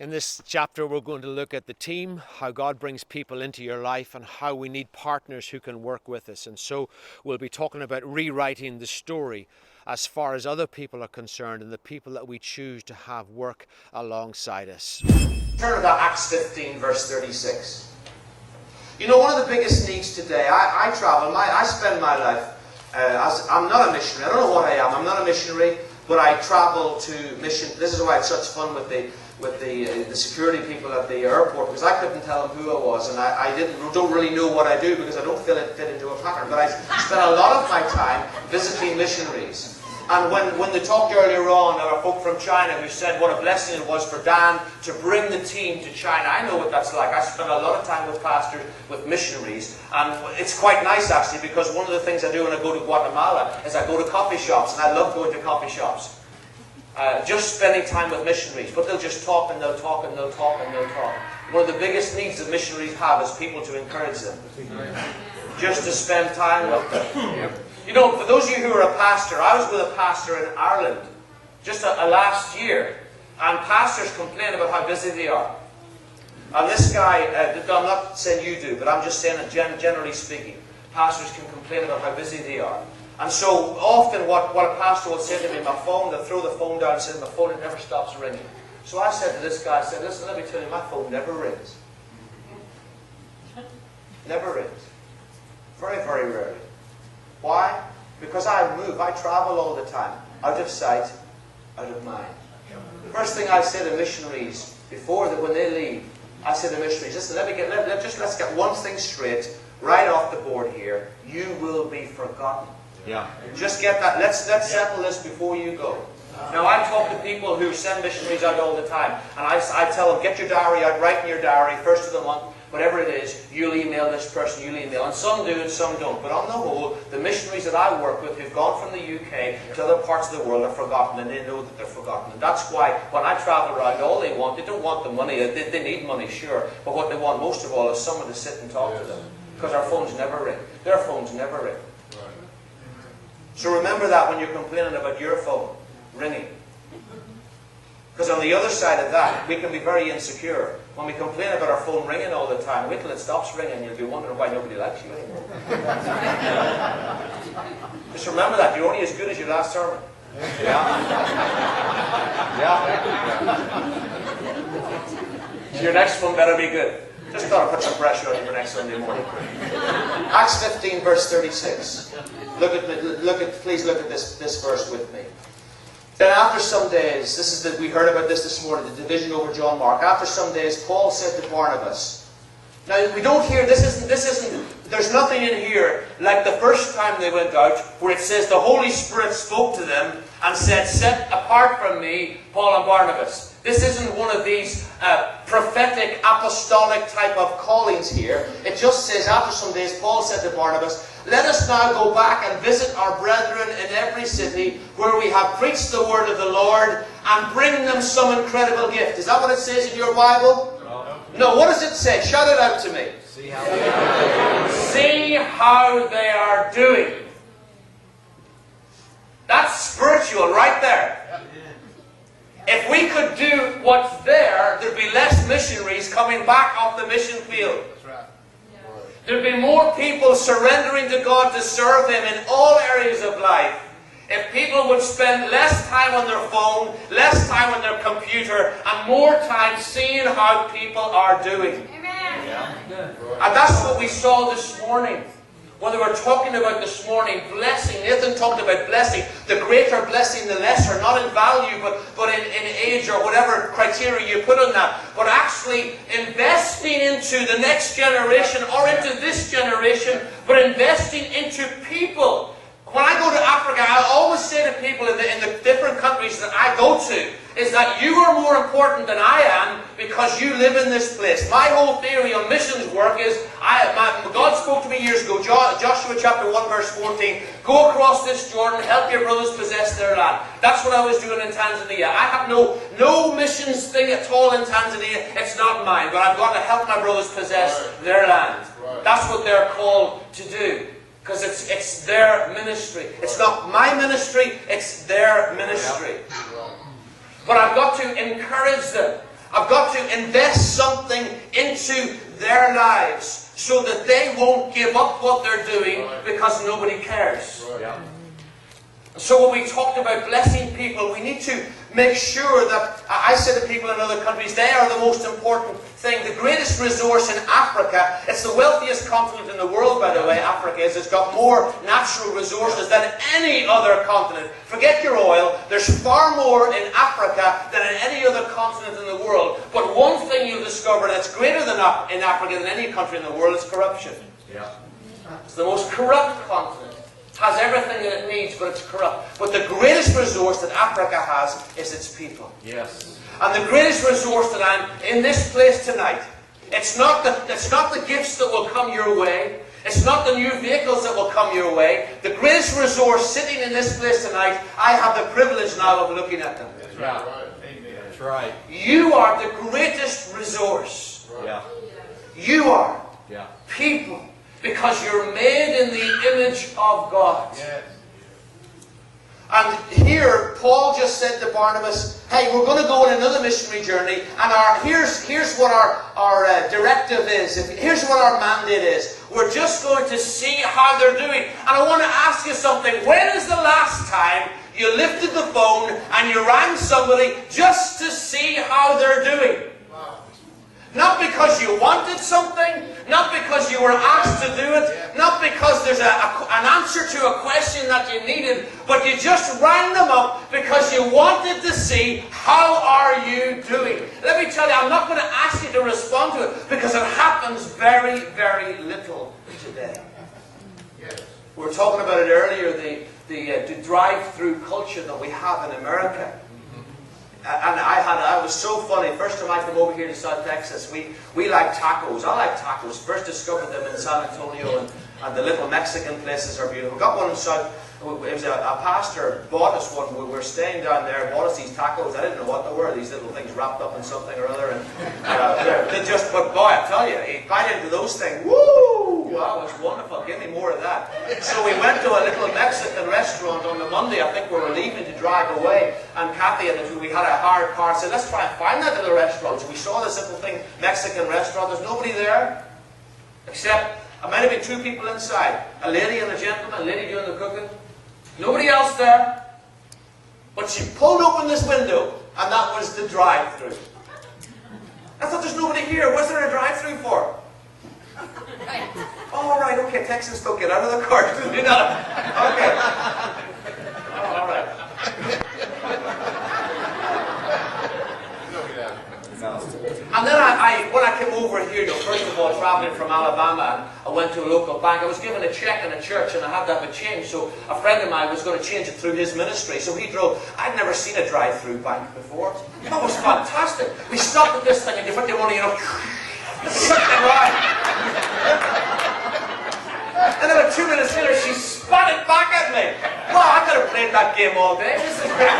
In this chapter, we're going to look at the team, how God brings people into your life, and how we need partners who can work with us. And so we'll be talking about rewriting the story as far as other people are concerned and the people that we choose to have work alongside us. Turn to Acts 15, verse 36. You know, one of the biggest needs today, I travel, I spend my life, I'm not a missionary, I don't know what I am, I'm not a missionary, but I travel to mission. This is why it's such fun with the security people at the airport, because I couldn't tell them who I was, and I don't really know what I do because I don't fit into a pattern. But I spend a lot of my time visiting missionaries. And when they talked earlier on, there were folk from China who said what a blessing it was for Dan to bring the team to China. I know what that's like. I spend a lot of time with pastors, with missionaries, and it's quite nice actually, because one of the things I do when I go to Guatemala is I go to coffee shops, and I love going to coffee shops. Just spending time with missionaries, but they'll just talk and they'll talk and they'll talk and they'll talk. One of the biggest needs that missionaries have is people to encourage them. Just to spend time with them. You know, for those of you who are a pastor, I was with a pastor in Ireland just last year, and pastors complain about how busy they are. And this guy, I'm not saying you do, but I'm just saying that generally speaking, pastors can complain about how busy they are. And so often what a pastor will say to me, my phone, they'll throw the phone down and say, my phone, it never stops ringing. So I said to this guy, I said, listen, let me tell you, my phone never rings. Never rings. Very, very rarely. Why? Because I move, I travel all the time. Out of sight, out of mind. First thing I say to missionaries, before that when they leave, I say to missionaries, listen, let's get one thing straight, right off the board here. You will be forgotten. Yeah. Just get that. Let's settle this before you go. Now, I talk to people who send missionaries out all the time, and I tell them, get your diary out, write in your diary, first of the month, whatever it is, you'll email this person, you'll email. And some do and some don't. But on the whole, the missionaries that I work with who've gone from the UK to other parts of the world are forgotten, and they know that they're forgotten. And that's why when I travel around, all they want, they don't want the money. They need money, sure. But what they want most of all is someone to sit and talk to them. Because our phones never ring. Their phones never ring. So remember that when you're complaining about your phone ringing. Because on the other side of that, we can be very insecure. When we complain about our phone ringing all the time, wait till it stops ringing, you'll be wondering why nobody likes you anymore. Just remember that, you're only as good as your last sermon. Yeah. So your next one better be good. Just got to put some pressure on you for next Sunday morning. Acts 15, verse 36. Please look at this verse with me. Then after some days, we heard about this morning, the division over John Mark. After some days, Paul said to Barnabas. Now we don't hear, there's nothing in here like the first time they went out where it says the Holy Spirit spoke to them and said, set apart from me Paul and Barnabas. This isn't one of these prophetic, apostolic type of callings here. It just says, after some days, Paul said to Barnabas, let us now go back and visit our brethren in every city where we have preached the word of the Lord and bring them some incredible gift. Is that what it says in your Bible? No, what does it say? Shout it out to me. See how they are doing. See how they are doing. That's spiritual right there. If we could do what's there, there'd be less missionaries coming back off the mission field. There'd be more people surrendering to God to serve Him in all areas of life. If people would spend less time on their phone, less time on their computer, and more time seeing how people are doing. Amen. Yeah. And that's what we saw this morning. When they were talking about this morning, blessing, Nathan talked about blessing. The greater blessing, the lesser, not in value, but in age or whatever criteria you put on that. But actually investing into the next generation or into this generation, but investing into people. When I go to Africa, I always say to people in the different countries that I go to, is that you are more important than I am because you live in this place. My whole theory on missions work is, God spoke to me years ago, Joshua chapter 1 verse 14, go across this Jordan, help your brothers possess their land. That's what I was doing in Tanzania. I have no missions thing at all in Tanzania. It's not mine, but I've got to help my brothers possess their land. That's what they're called to do. Because it's their ministry. It's not my ministry, it's their ministry. But I've got to encourage them. I've got to invest something into their lives so that they won't give up what they're doing because nobody cares. Yeah. So when we talked about blessing people, we need to make sure that, I say to people in other countries, they are the most important thing. The greatest resource in Africa, it's the wealthiest continent in the world, by the way, Africa is. It's got more natural resources than any other continent. Forget your oil, there's far more in Africa than in any other continent in the world. But one thing you'll discover that's greater than in Africa than any country in the world is corruption. Yeah. It's the most corrupt continent. Has everything that it needs, but it's corrupt. But the greatest resource that Africa has is its people. Yes. And the greatest resource that I'm in this place tonight, it's not the gifts that will come your way. It's not the new vehicles that will come your way. The greatest resource sitting in this place tonight, I have the privilege now of looking at them. That's right. Amen. That's right. You are the greatest resource. Yeah. You are. Yeah. People. Because you're made in the image of God. Yes. And here, Paul just said to Barnabas, hey, we're going to go on another missionary journey, and here's what our directive is. Here's what our mandate is. We're just going to see how they're doing. And I want to ask you something. When is the last time you lifted the phone and you rang somebody just to see how they're doing? Not because you wanted something, not because you were asked to do it, not because there's an answer to a question that you needed, but you just rang them up because you wanted to see, how are you doing? Let me tell you, I'm not going to ask you to respond to it because it happens very, very little today. We were talking about it earlier, the drive-through culture that we have in America. And I was so funny. First time I came over here to South Texas, we like tacos. I like tacos. First discovered them in San Antonio, and the little Mexican places are beautiful. Got one in South. It was a pastor bought us one. We were staying down there, bought us these tacos. I didn't know what they were. These little things wrapped up in something or other. And they just, but boy, I tell you, he bite into those things. Woo! That was wonderful. Give me more of that. So we went to a little Mexican restaurant on the Monday. I think we were leaving to drive away. And Kathy and we had a hired car. Said, let's try and find that little restaurant. So we saw this little thing, Mexican restaurant. There's nobody there, except there might have been two people inside. A lady and a gentleman. A lady doing the cooking. Nobody else there. But she pulled open this window, and that was the drive-through. I thought, there's nobody here. What's there a drive-through for? Oh, right, okay, Texans don't get out of the car. Do not. Okay. Oh, all right. And then when I came over here, first of all, traveling from Alabama, I went to a local bank. I was given a check in a church, and I had to have it changed. So a friend of mine was going to change it through his ministry. So he drove. I'd never seen a drive-through bank before. That was fantastic. We stopped at this thing, and you put the money, sucked it right. And then 2 minutes later, she spat it back at me. Well, I could have played that game all day. This is great.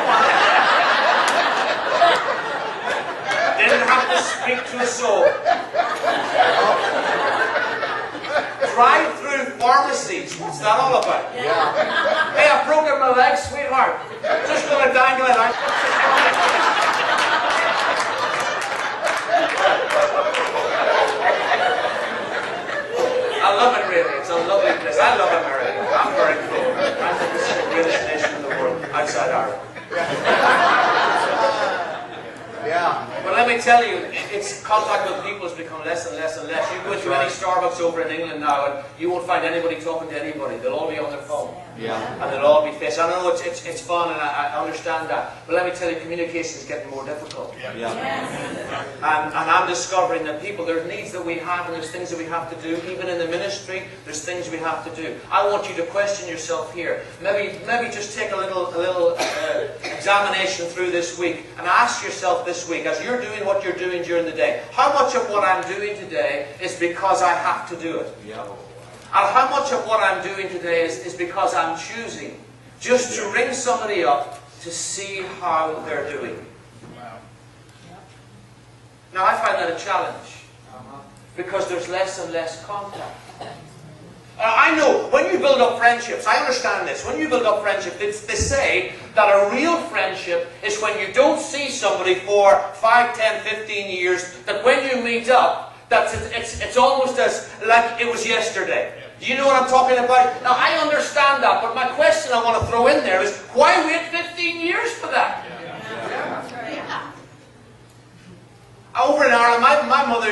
Didn't have to speak to a soul. Drive-through pharmacies. What's that all about? Yeah. Hey, I've broken my leg, sweetheart. Just going to dangle it out. I love it, really. It's a lovely place. I love America. I'm very cool. I think this is the greatest nation in the world, outside Ireland. Yeah. But let me tell you, its contact with people has become less and less and less. You go into any Starbucks over in England now, and you won't find anybody talking to anybody. They'll all be on their phone. Yeah. And they'll all be faced. I know it's fun, and I understand that. But let me tell you, communication is getting more difficult. Yeah. Yeah. And I'm discovering that there's needs that we have, and there's things that we have to do. Even in the ministry, there's things we have to do. I want you to question yourself here. Maybe just take a little examination through this week, and ask yourself this week, as you're doing what you're doing during the day, how much of what I'm doing today is because I have to do it? Yeah. And how much of what I'm doing today is because I'm choosing just to ring somebody up to see how they're doing? Wow. Now, I find that a challenge because there's less and less contact. I know, when you build up friendships, I understand this, when you build up friendships, they say that a real friendship is when you don't see somebody for 5, 10, 15 years, that when you meet up, it's almost as like it was yesterday. Do you know what I'm talking about? Now, I understand that, but my question I want to throw in there is, why wait 15 years for that? Over in Ireland, my mother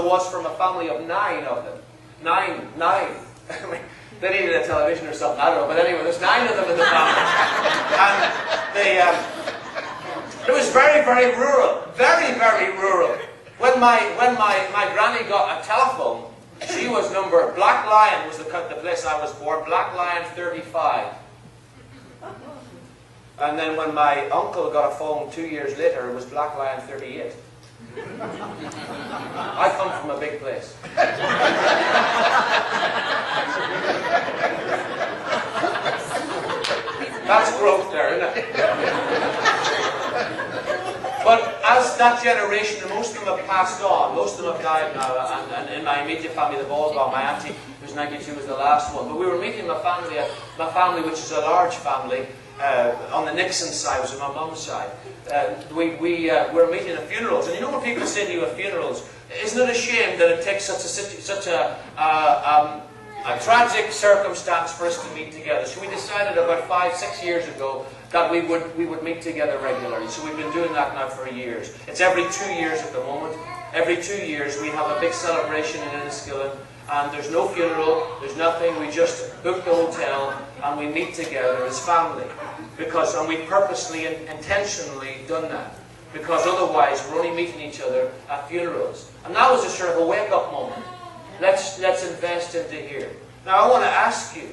was from a family of 9 of them. 9. I mean, they needed a television or something, I don't know. But anyway, there's 9 of them in the family. And it was very, very rural. Very, very rural. When my granny got a telephone, she was number, Black Lion was the place I was born, Black Lion 35. And then when my uncle got a phone 2 years later, it was Black Lion 38. I come from a big place. That's growth there, isn't it? But as that generation, most of them have passed on. Most of them have died now. And in my immediate family, they've all gone. My auntie, who's 92, was the last one. But we were meeting my family, which is a large family, on the Nixon side, was on my mum's side. We were meeting at funerals. And you know when people say to you at funerals, isn't it a shame that it takes such a tragic circumstance for us to meet together? So we decided about 5, 6 years ago that we would meet together regularly. So we've been doing that now for years. It's every 2 years at the moment. Every 2 years we have a big celebration in Enniskillen, and there's no funeral, there's nothing. We just book the hotel and we meet together as family. And we've purposely and intentionally done that. Because otherwise we're only meeting each other at funerals. And that was a sort of a wake-up moment. Let's invest into here. Now I want to ask you,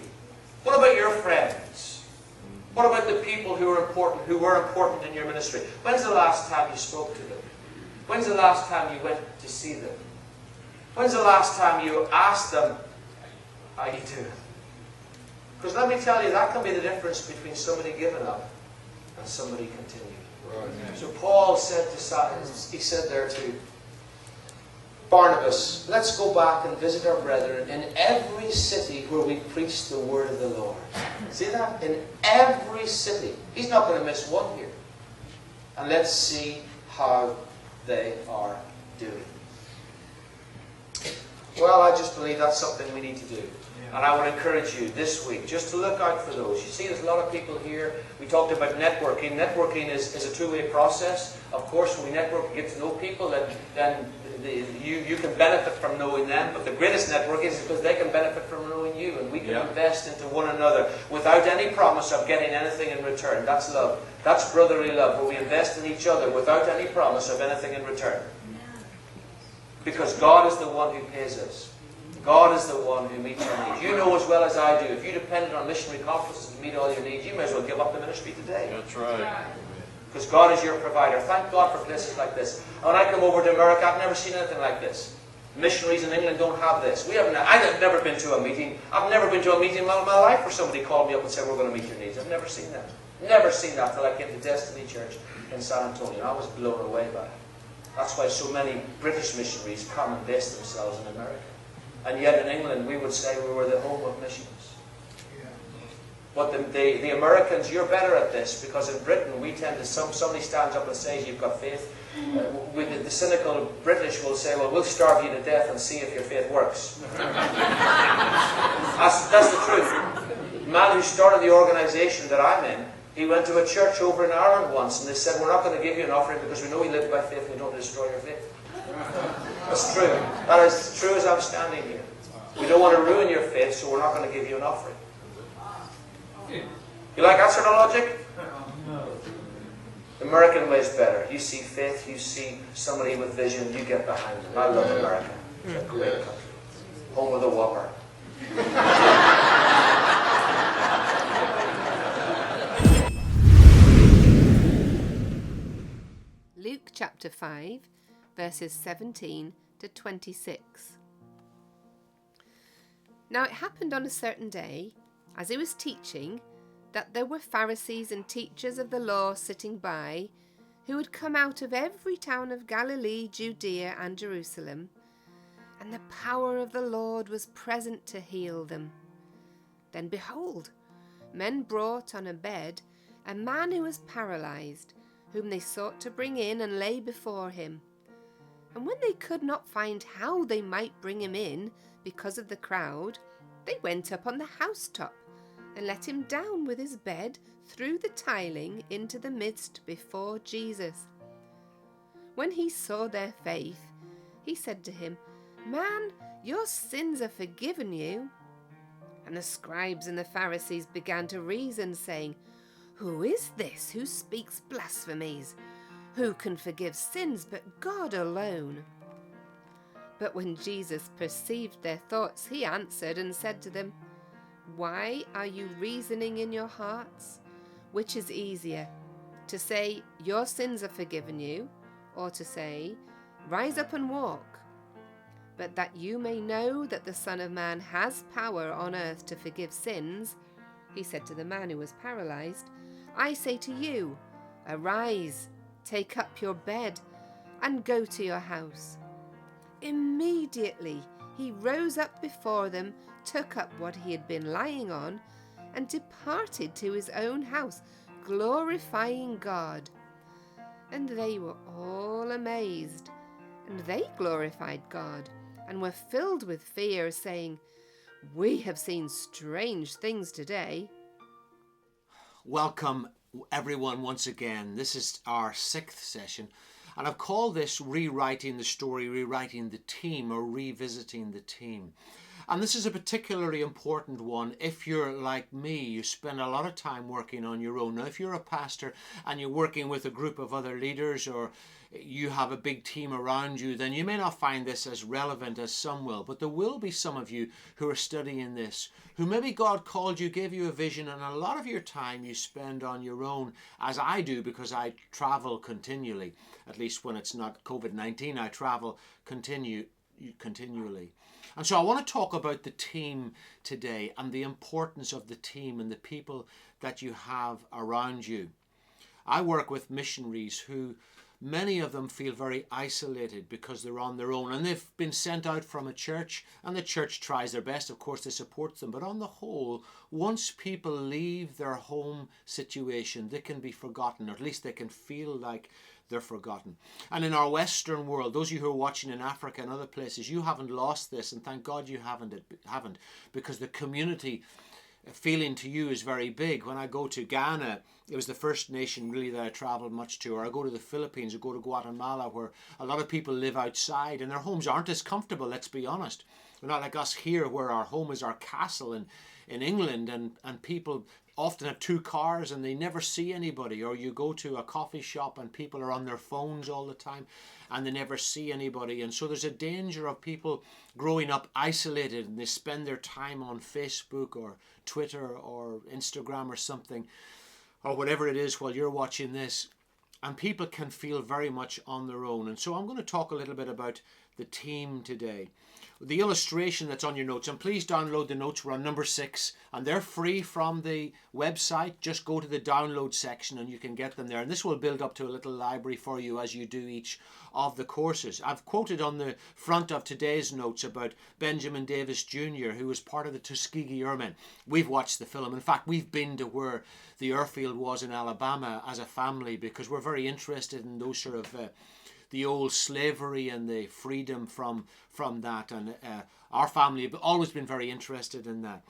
what about your friends? What about the people who were important in your ministry? When's the last time you spoke to them? When's the last time you went to see them? When's the last time you asked them, how you doing? Because let me tell you, that can be the difference between somebody giving up and somebody continuing. Right. So Paul said there to Barnabas, let's go back and visit our brethren in every city where we preach the word of the Lord. See that? In every city. He's not going to miss one here. And let's see how they are doing. Well, I just believe that's something we need to do. And I would encourage you this week just to look out for those. You see, there's a lot of people here. We talked about networking. Networking is a two-way process. Of course, when we network, we get to know people, then you can benefit from knowing them. But the greatest network is because they can benefit from knowing you. And we can invest into one another without any promise of getting anything in return. That's love. That's brotherly love, where we invest in each other without any promise of anything in return. Because God is the one who pays us. God is the one who meets our needs. You know as well as I do, if you depended on missionary conferences to meet all your needs, you may as well give up the ministry today. That's right. Because God is your provider. Thank God for places like this. And when I come over to America, I've never seen anything like this. Missionaries in England don't have this. I've never been to a meeting. I've never been to a meeting in my life where somebody called me up and said, we're going to meet your needs. I've never seen that. Never seen that till I came to Destiny Church in San Antonio. I was blown away by it. That's why so many British missionaries come and base themselves in America. And yet in England, we would say we were the home of missions. But the Americans, you're better at this, because in Britain, we tend to, somebody stands up and says, you've got faith. The cynical British will say, well, we'll starve you to death and see if your faith works. That's the truth. The man who started the organisation that I'm in, he went to a church over in Ireland once, and they said, we're not going to give you an offering because we know you live by faith and we don't destroy your faith. That's true. That is as true as I'm standing here. We don't want to ruin your faith, so we're not going to give you an offering. You like that sort of logic? The American way is better. You see faith, you see somebody with vision, you get behind them. I love America. It's a great country. Home of the Whopper. Luke chapter 5, verses 17 to 26. Now it happened on a certain day, as he was teaching, that there were Pharisees and teachers of the law sitting by, who had come out of every town of Galilee, Judea, and Jerusalem. and the power of the Lord was present to heal them. Then behold, men brought on a bed a man who was paralyzed, whom they sought to bring in and lay before him. And when they could not find how they might bring him in because of the crowd, they went up on the housetop and let him down with his bed through the tiling into the midst before Jesus. When he saw their faith, he said to him, "Man, your sins are forgiven you." And the scribes and the Pharisees began to reason, saying, "Who is this who speaks blasphemies? Who can forgive sins but God alone?" But when Jesus perceived their thoughts, he answered and said to them, "Why are you reasoning in your hearts? Which is easier, to say, 'Your sins are forgiven you,' or to say, 'Rise up and walk'? But that you may know that the Son of Man has power on earth to forgive sins," he said to the man who was paralyzed, "I say to you, arise, take up your bed, and go to your house." Immediately he rose up before them, took up what he had been lying on, and departed to his own house, glorifying God. And they were all amazed, and they glorified God, and were filled with fear, saying, "We have seen strange things today." Welcome everyone once again. This is our 6th session, and I've called this Rewriting the Story, Rewriting the Team, or Revisiting the Team. And this is a particularly important one if you're like me. You spend a lot of time working on your own. Now, if you're a pastor and you're working with a group of other leaders, or you have a big team around you, then you may not find this as relevant as some will. But there will be some of you who are studying this, who maybe God called you, gave you a vision, and a lot of your time you spend on your own, as I do, because I travel continually. At least when it's not COVID-19, I travel continually. And so I want to talk about the team today, and the importance of the team and the people that you have around you. I work with missionaries who, many of them feel very isolated because they're on their own, and they've been sent out from a church, and the church tries their best, of course, to support them. But on the whole, once people leave their home situation, they can be forgotten, or at least they can feel like they're forgotten. And in our Western world, those of you who are watching in Africa and other places, you haven't lost this, and thank God you haven't, because the community feeling to you is very big. When I go to Ghana, it was the first nation really that I traveled much to, or I go to the Philippines, or go to Guatemala, where a lot of people live outside and their homes aren't as comfortable, let's be honest. They're not like us here, where our home is our castle in England, and people often have 2 cars and they never see anybody. Or you go to a coffee shop and people are on their phones all the time and they never see anybody. And so there's a danger of people growing up isolated, and they spend their time on Facebook or Twitter or Instagram or something, or whatever it is while you're watching this. And people can feel very much on their own. And so I'm going to talk a little bit about the team today. The illustration that's on your notes, and please download the notes. We're on number 6, and they're free from the website. Just go to the download section and you can get them there. And this will build up to a little library for you as you do each of the courses. I've quoted on the front of today's notes about Benjamin Davis Jr., who was part of the Tuskegee Airmen. We've watched the film. In fact, we've been to where the airfield was in Alabama as a family, because we're very interested in those sort of the old slavery and the freedom from that, and our family have always been very interested in that.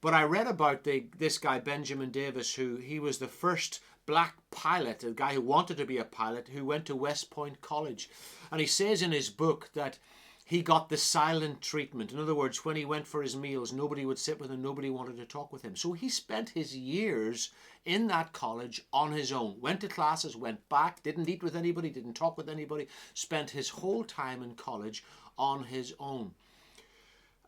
But I read about this guy Benjamin Davis, who he was the first black pilot, a guy who wanted to be a pilot, who went to West Point College, and he says in his book that he got the silent treatment. In other words, when he went for his meals, nobody would sit with him, nobody wanted to talk with him. So he spent his years in that college on his own. Went to classes, went back, didn't eat with anybody, didn't talk with anybody, spent his whole time in college on his own.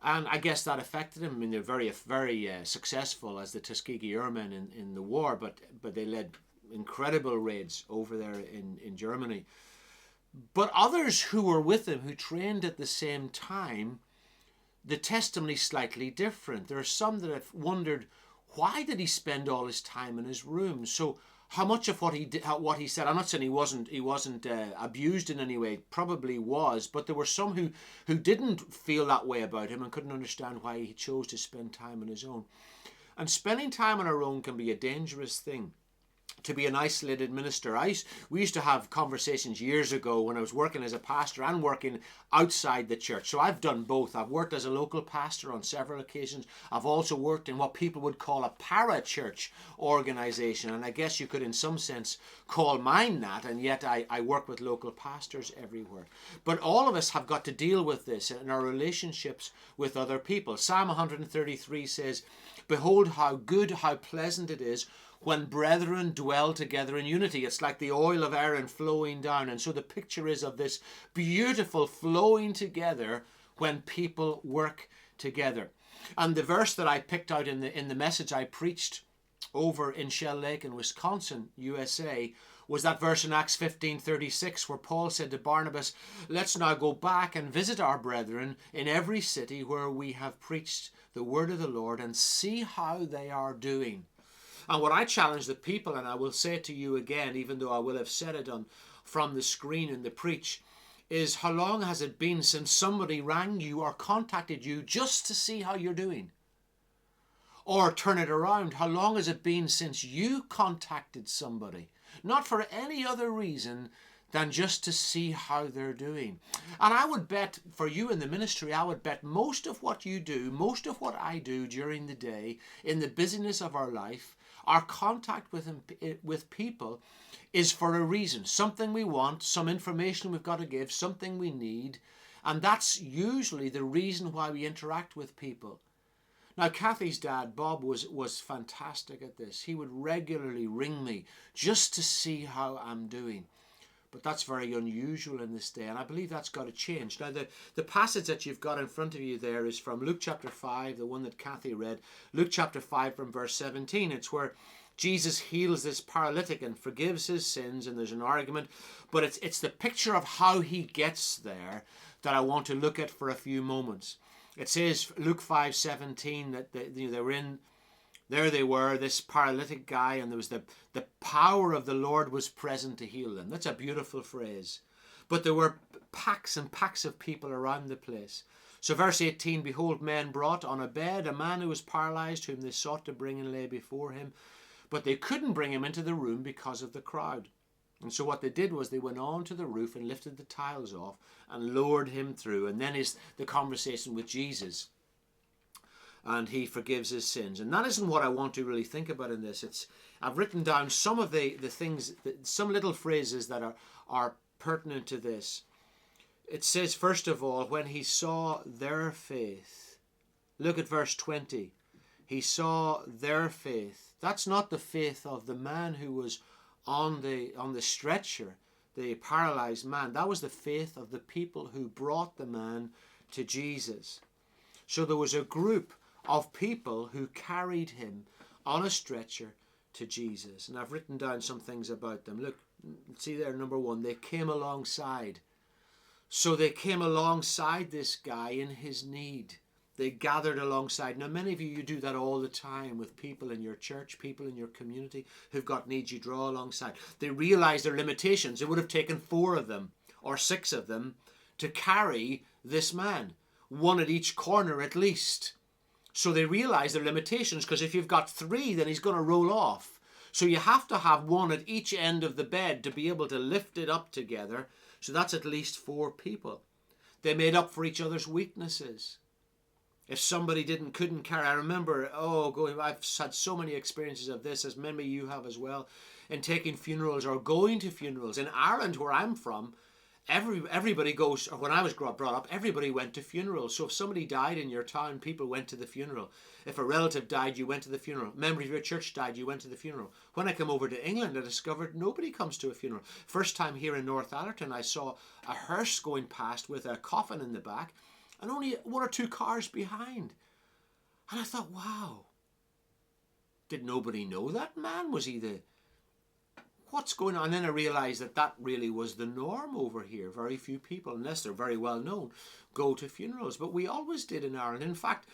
And I guess that affected him. I mean, they're very, very successful as the Tuskegee Airmen in the war, but they led incredible raids over there in Germany. But others who were with him, who trained at the same time, the testimony is slightly different. There are some that have wondered, why did he spend all his time in his room? So how much of what he did, what he said, I'm not saying he wasn't abused in any way, probably was, but there were some who didn't feel that way about him and couldn't understand why he chose to spend time on his own. And spending time on our own can be a dangerous thing. To be an isolated minister. We used to have conversations years ago when I was working as a pastor and working outside the church. So I've done both. I've worked as a local pastor on several occasions. I've also worked in what people would call a para-church organization. And I guess you could in some sense call mine that. And yet I work with local pastors everywhere. But all of us have got to deal with this in our relationships with other people. Psalm 133 says, "Behold how good, how pleasant it is when brethren dwell together in unity." It's like the oil of Aaron flowing down. And so the picture is of this beautiful flowing together when people work together. And the verse that I picked out in the message I preached over in Shell Lake in Wisconsin, USA, was that verse in Acts 15:36 where Paul said to Barnabas, "Let's now go back and visit our brethren in every city where we have preached the word of the Lord and see how they are doing." And what I challenge the people, and I will say it to you again, even though I will have said it from the screen in the preach, is how long has it been since somebody rang you or contacted you just to see how you're doing? Or turn it around, how long has it been since you contacted somebody? Not for any other reason than just to see how they're doing. And I would bet for you in the ministry, I would bet most of what you do, most of what I do during the day, in the busyness of our life, our contact with people is for a reason. Something we want, some information we've got to give, something we need. And that's usually the reason why we interact with people. Now, Kathy's dad, Bob, was fantastic at this. He would regularly ring me just to see how I'm doing. But that's very unusual in this day, and I believe that's got to change. Now, the passage that you've got in front of you there is from Luke chapter 5, the one that Kathy read. Luke chapter 5 from verse 17. It's where Jesus heals this paralytic and forgives his sins, and there's an argument. But it's the picture of how he gets there that I want to look at for a few moments. It says, Luke 5:17, that they were in... There they were, this paralytic guy, and there was the power of the Lord was present to heal them. That's a beautiful phrase. But there were packs and packs of people around the place. So verse 18, "Behold, men brought on a bed a man who was paralyzed, whom they sought to bring and lay before him. But they couldn't bring him into the room because of the crowd. And so what they did was they went on to the roof and lifted the tiles off and lowered him through." And then is the conversation with Jesus. And he forgives his sins. And that isn't what I want to really think about in this. I've written down some of the things, some little phrases that are pertinent to this. It says, first of all, when he saw their faith. Look at verse 20. He saw their faith. That's not the faith of the man who was on the stretcher, the paralyzed man. That was the faith of the people who brought the man to Jesus. So there was a group of people who carried him on a stretcher to Jesus. And I've written down some things about them. Look, see there, number one, they came alongside. So they came alongside this guy in his need. They gathered alongside. Now, many of you do that all the time with people in your church, people in your community who've got needs you draw alongside. They realize their limitations. It would have taken 4 of them or 6 of them to carry this man, one at each corner at least. So they realize their limitations, because if you've got 3, then he's going to roll off. So you have to have one at each end of the bed to be able to lift it up together. So that's at least 4 people. They made up for each other's weaknesses. If somebody couldn't carry, I remember, I've had so many experiences of this, as many of you have as well, in taking funerals or going to funerals. In Ireland, where I'm from, everybody goes, or when I was brought up, everybody went to funerals. So if somebody died in your town, people went to the funeral. If a relative died, you went to the funeral. A member of your church died, you went to the funeral. When I came over to England, I discovered nobody comes to a funeral. First time here in North Allerton, I saw a hearse going past with a coffin in the back and only 1 or 2 cars behind. And I thought, wow, did nobody know that man? Was he what's going on? And then I realized that really was the norm over here. Very few people, unless they're very well known, go to funerals. But we always did in Ireland. In fact,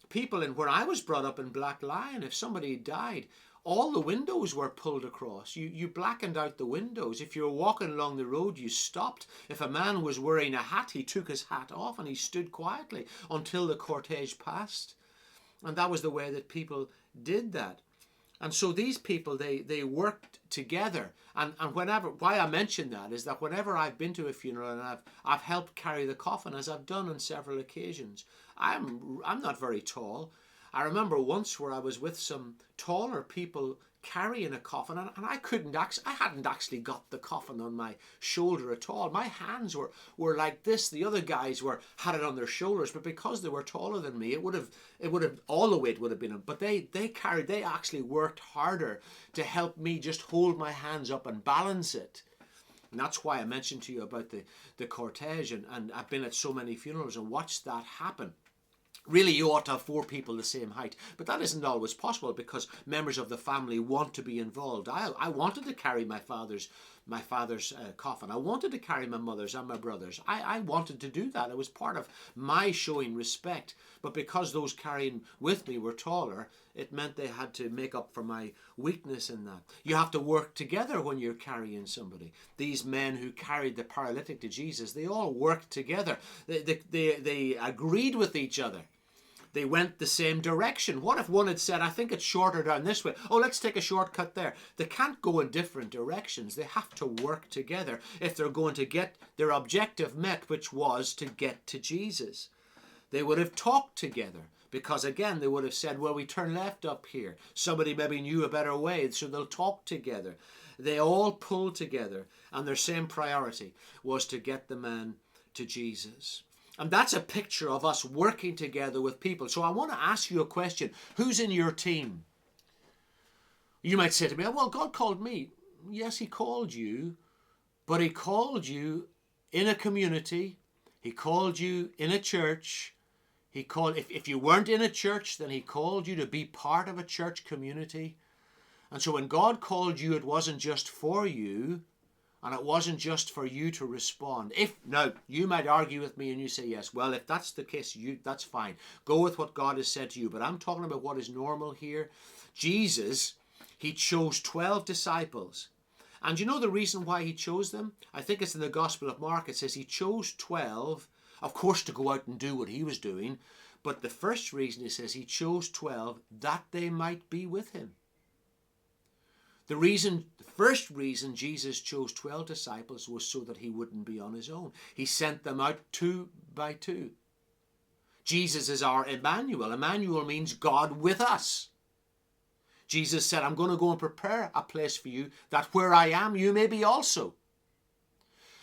people where I was brought up in Black Lion, if somebody died, all the windows were pulled across. You blackened out the windows. If you were walking along the road, you stopped. If a man was wearing a hat, he took his hat off and he stood quietly until the cortege passed. And that was the way that people did that. And so these people, they worked together. And whenever, why I mention that is that whenever I've been to a funeral and I've helped carry the coffin, as I've done on several occasions, I'm not very tall. I remember once where I was with some taller people carrying a coffin, and I hadn't actually got the coffin on my shoulder at all. My hands were like this. The other guys had it on their shoulders, but because they were taller than me, it would have all the weight would have been. But they actually worked harder to help me just hold my hands up and balance it. And that's why I mentioned to you about the cortege, and I've been at so many funerals and watched that happen. Really, you ought to have 4 people the same height, but that isn't always possible because members of the family want to be involved. I wanted to carry my father's coffin. I wanted to carry my mother's and my brother's. I wanted to do that. It was part of my showing respect. But because those carrying with me were taller, it meant they had to make up for my weakness in that. You have to work together when you're carrying somebody. These men who carried the paralytic to Jesus, they all worked together. They agreed with each other. They went the same direction. What if one had said, I think it's shorter down this way. Oh, let's take a shortcut there. They can't go in different directions. They have to work together if they're going to get their objective met, which was to get to Jesus. They would have talked together because, again, they would have said, well, we turn left up here. Somebody maybe knew a better way, so they'll talk together. They all pulled together, and their same priority was to get the man to Jesus. And that's a picture of us working together with people. So I want to ask you a question. Who's in your team? You might say to me, well, God called me. Yes, he called you, but he called you in a community. He called you in a church. He called, if you weren't in a church, then he called you to be part of a church community. And so when God called you, it wasn't just for you. And it wasn't just for you to respond. Now, you might argue with me and you say, yes, well, if that's the case, that's fine. Go with what God has said to you. But I'm talking about what is normal here. Jesus, he chose 12 disciples. And you know the reason why he chose them? I think it's in the Gospel of Mark. It says he chose 12, of course, to go out and do what he was doing. But the first reason, he says he chose 12 that they might be with him. The first reason Jesus chose 12 disciples was so that he wouldn't be on his own. He sent them out 2 by 2. Jesus is our Emmanuel. Emmanuel means God with us. Jesus said, I'm going to go and prepare a place for you, that where I am, you may be also.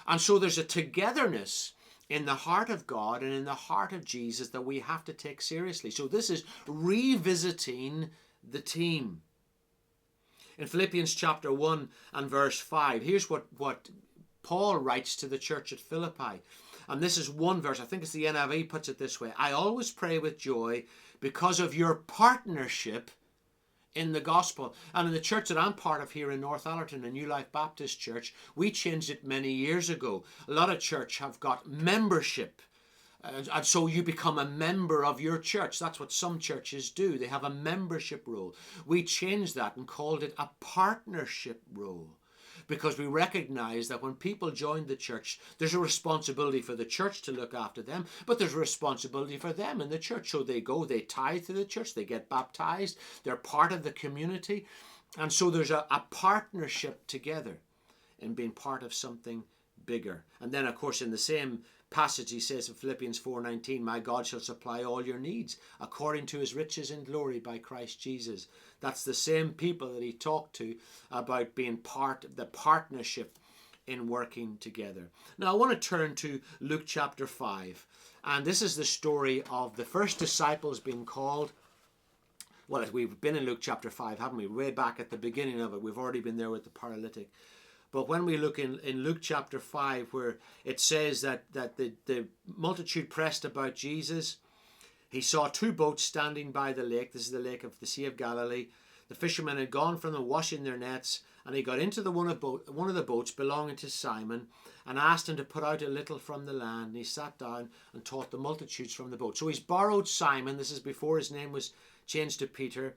And so there's a togetherness in the heart of God and in the heart of Jesus that we have to take seriously. So this is revisiting the team. In Philippians chapter 1 and verse 5, here's what Paul writes to the church at Philippi. And this is one verse, I think it's the NIV puts it this way. I always pray with joy because of your partnership in the gospel. And in the church that I'm part of here in North Allerton, the New Life Baptist Church, we changed it many years ago. A lot of church have got membership. And so you become a member of your church. That's what some churches do. They have a membership role. We changed that and called it a partnership role because we recognize that when people join the church, there's a responsibility for the church to look after them, but there's a responsibility for them in the church. So they go, they tithe to the church, they get baptized, they're part of the community. And so there's a partnership together in being part of something bigger. And then, of course, in the same passage he says in Philippians 4:19, my God shall supply all your needs according to his riches in glory by Christ Jesus. That's the same people that he talked to about being part of the partnership in working together. Now I want to turn to Luke chapter 5, and this is the story of the first disciples being called. Well, we've been in Luke chapter 5, haven't we? Way back at the beginning of it. We've already been there with the paralytic. But when we look in Luke chapter 5, where it says that the multitude pressed about Jesus, he saw 2 boats standing by the lake. This is the lake of the Sea of Galilee. The fishermen had gone from them washing their nets, and he got into one of the boats belonging to Simon and asked him to put out a little from the land. And he sat down and taught the multitudes from the boat. So he's borrowed Simon. This is before his name was changed to Peter.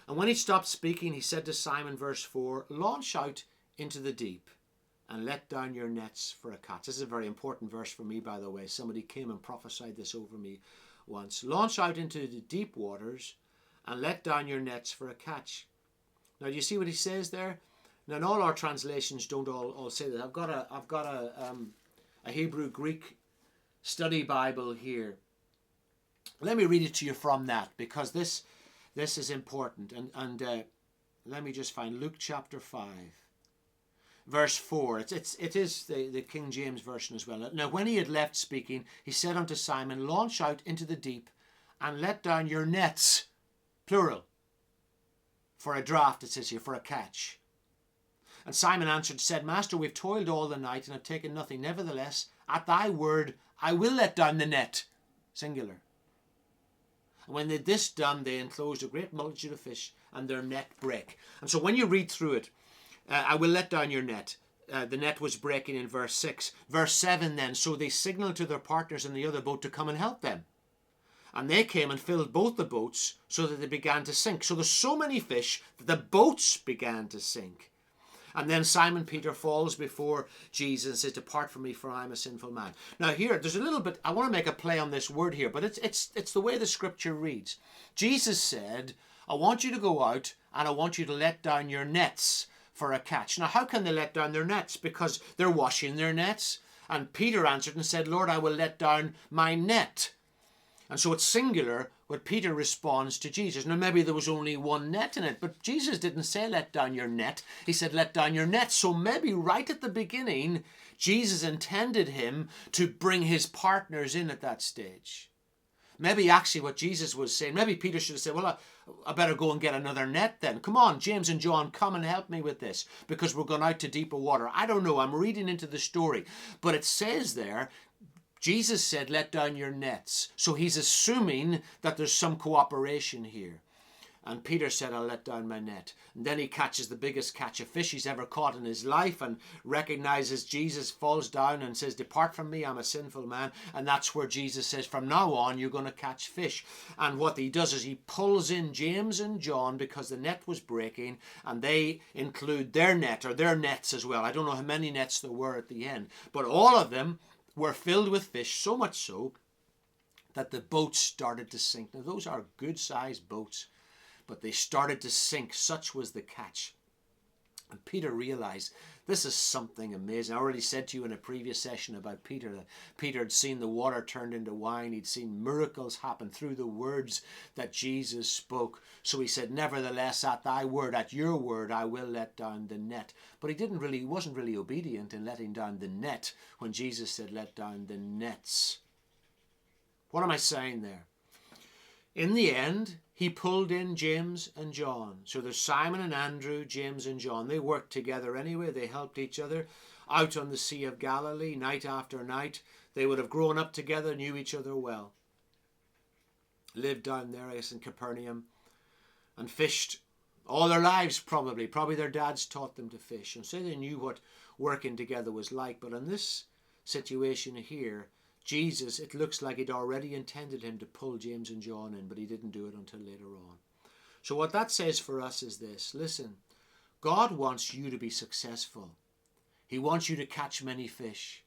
And when he stopped speaking, he said to Simon, verse 4, launch out into the deep and let down your nets for a catch. This is a very important verse for me, by the way. Somebody came and prophesied this over me once. Launch out into the deep waters and let down your nets for a catch. Now, do you see what he says there? Now, in all our translations don't all say that. I've got a Hebrew Greek study Bible here. Let me read it to you from that, because this is important. And let me just find Luke chapter 5, verse 4. It is the King James version as well. Now, when he had left speaking, he said unto Simon, launch out into the deep and let down your nets, plural, for a draught, it says here, for a catch. And Simon answered and said, Master, we've toiled all the night and have taken nothing. Nevertheless, at thy word, I will let down the net, singular. And when they had this done, they enclosed a great multitude of fish, and their net brake. And so when you read through it, I will let down your net. The net was breaking in verse 6. Verse 7 then, so they signaled to their partners in the other boat to come and help them. And they came and filled both the boats so that they began to sink. So there's so many fish that the boats began to sink. And then Simon Peter falls before Jesus and says, depart from me, for I am a sinful man. Now here, there's a little bit, I want to make a play on this word here, but it's the way the scripture reads. Jesus said, I want you to go out and I want you to let down your nets for a catch. Now, how can they let down their nets? Because they're washing their nets. And Peter answered and said, Lord, I will let down my net. And so it's singular when Peter responds to Jesus. Now, maybe there was only one net in it, but Jesus didn't say, let down your net. He said, let down your net. So maybe right at the beginning, Jesus intended him to bring his partners in at that stage. Maybe actually what Jesus was saying, maybe Peter should have said, well, I better go and get another net then. Come on, James and John, come and help me with this, because we're going out to deeper water. I don't know. I'm reading into the story. But it says there, Jesus said, let down your nets. So he's assuming that there's some cooperation here. And Peter said, I'll let down my net. And then he catches the biggest catch of fish he's ever caught in his life and recognizes Jesus, falls down and says, depart from me, I'm a sinful man. And that's where Jesus says, from now on, you're going to catch fish. And what he does is he pulls in James and John because the net was breaking, and they include their net, or their nets as well. I don't know how many nets there were at the end, but all of them were filled with fish, so much so that the boats started to sink. Now, those are good-sized boats, but they started to sink. Such was the catch. And Peter realized this is something amazing. I already said to you in a previous session about Peter that Peter had seen the water turned into wine. He'd seen miracles happen through the words that Jesus spoke. So he said, nevertheless, at thy word, at your word, I will let down the net. But he wasn't really obedient in letting down the net when Jesus said, let down the nets. What am I saying there? In the end, he pulled in James and John. So there's Simon and Andrew, James and John. They worked together anyway. They helped each other out on the Sea of Galilee, night after night. They would have grown up together, knew each other well. Lived down there, I guess, in Capernaum, and fished all their lives probably. Probably their dads taught them to fish. And so they knew what working together was like. But in this situation here, Jesus, it looks like he'd already intended him to pull James and John in, but he didn't do it until later on. So what that says for us is this. Listen, God wants you to be successful. He wants you to catch many fish.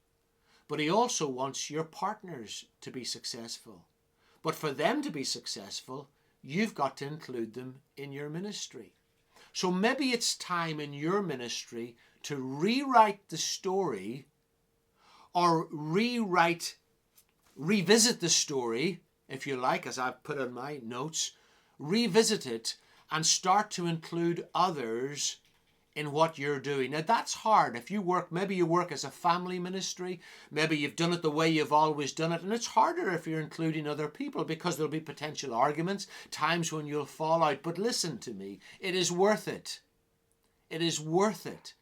But he also wants your partners to be successful. But for them to be successful, you've got to include them in your ministry. So maybe it's time in your ministry to rewrite the story, or revisit the story, if you like, as I've put on my notes, revisit it and start to include others in what you're doing. Now that's hard. If you work, maybe you work as a family ministry, maybe you've done it the way you've always done it, and it's harder if you're including other people because there'll be potential arguments, times when you'll fall out. But listen to me, it is worth it. It is worth it.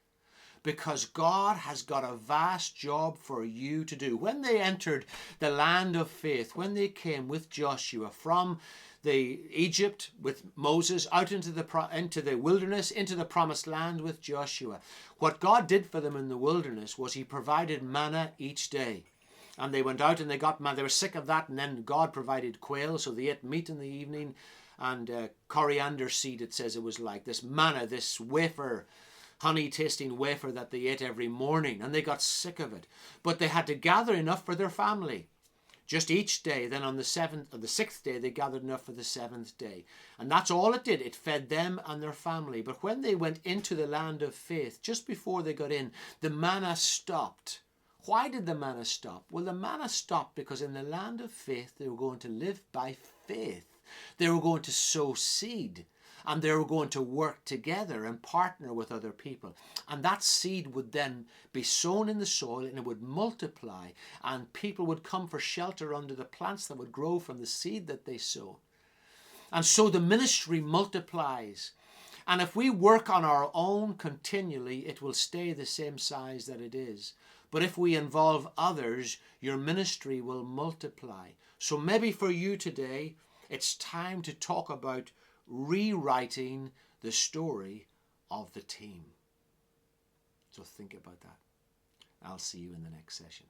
Because God has got a vast job for you to do. When they entered the land of faith, when they came with Joshua from Egypt with Moses out into the wilderness, into the promised land with Joshua, what God did for them in the wilderness was he provided manna each day. And they went out and they got manna. They were sick of that, and then God provided quail, so they ate meat in the evening and coriander seed, it says it was like. This manna, this wafer, honey tasting wafer that they ate every morning, and they got sick of it. But they had to gather enough for their family. Just each day. Then on the sixth day, they gathered enough for the seventh day. And that's all it did. It fed them and their family. But when they went into the land of faith, just before they got in, the manna stopped. Why did the manna stop? Well, the manna stopped because in the land of faith, they were going to live by faith. They were going to sow seed. And they were going to work together and partner with other people. And that seed would then be sown in the soil, and it would multiply. And people would come for shelter under the plants that would grow from the seed that they sow. And so the ministry multiplies. And if we work on our own continually, it will stay the same size that it is. But if we involve others, your ministry will multiply. So maybe for you today, it's time to talk about rewriting the story of the team. So think about that. I'll see you in the next session.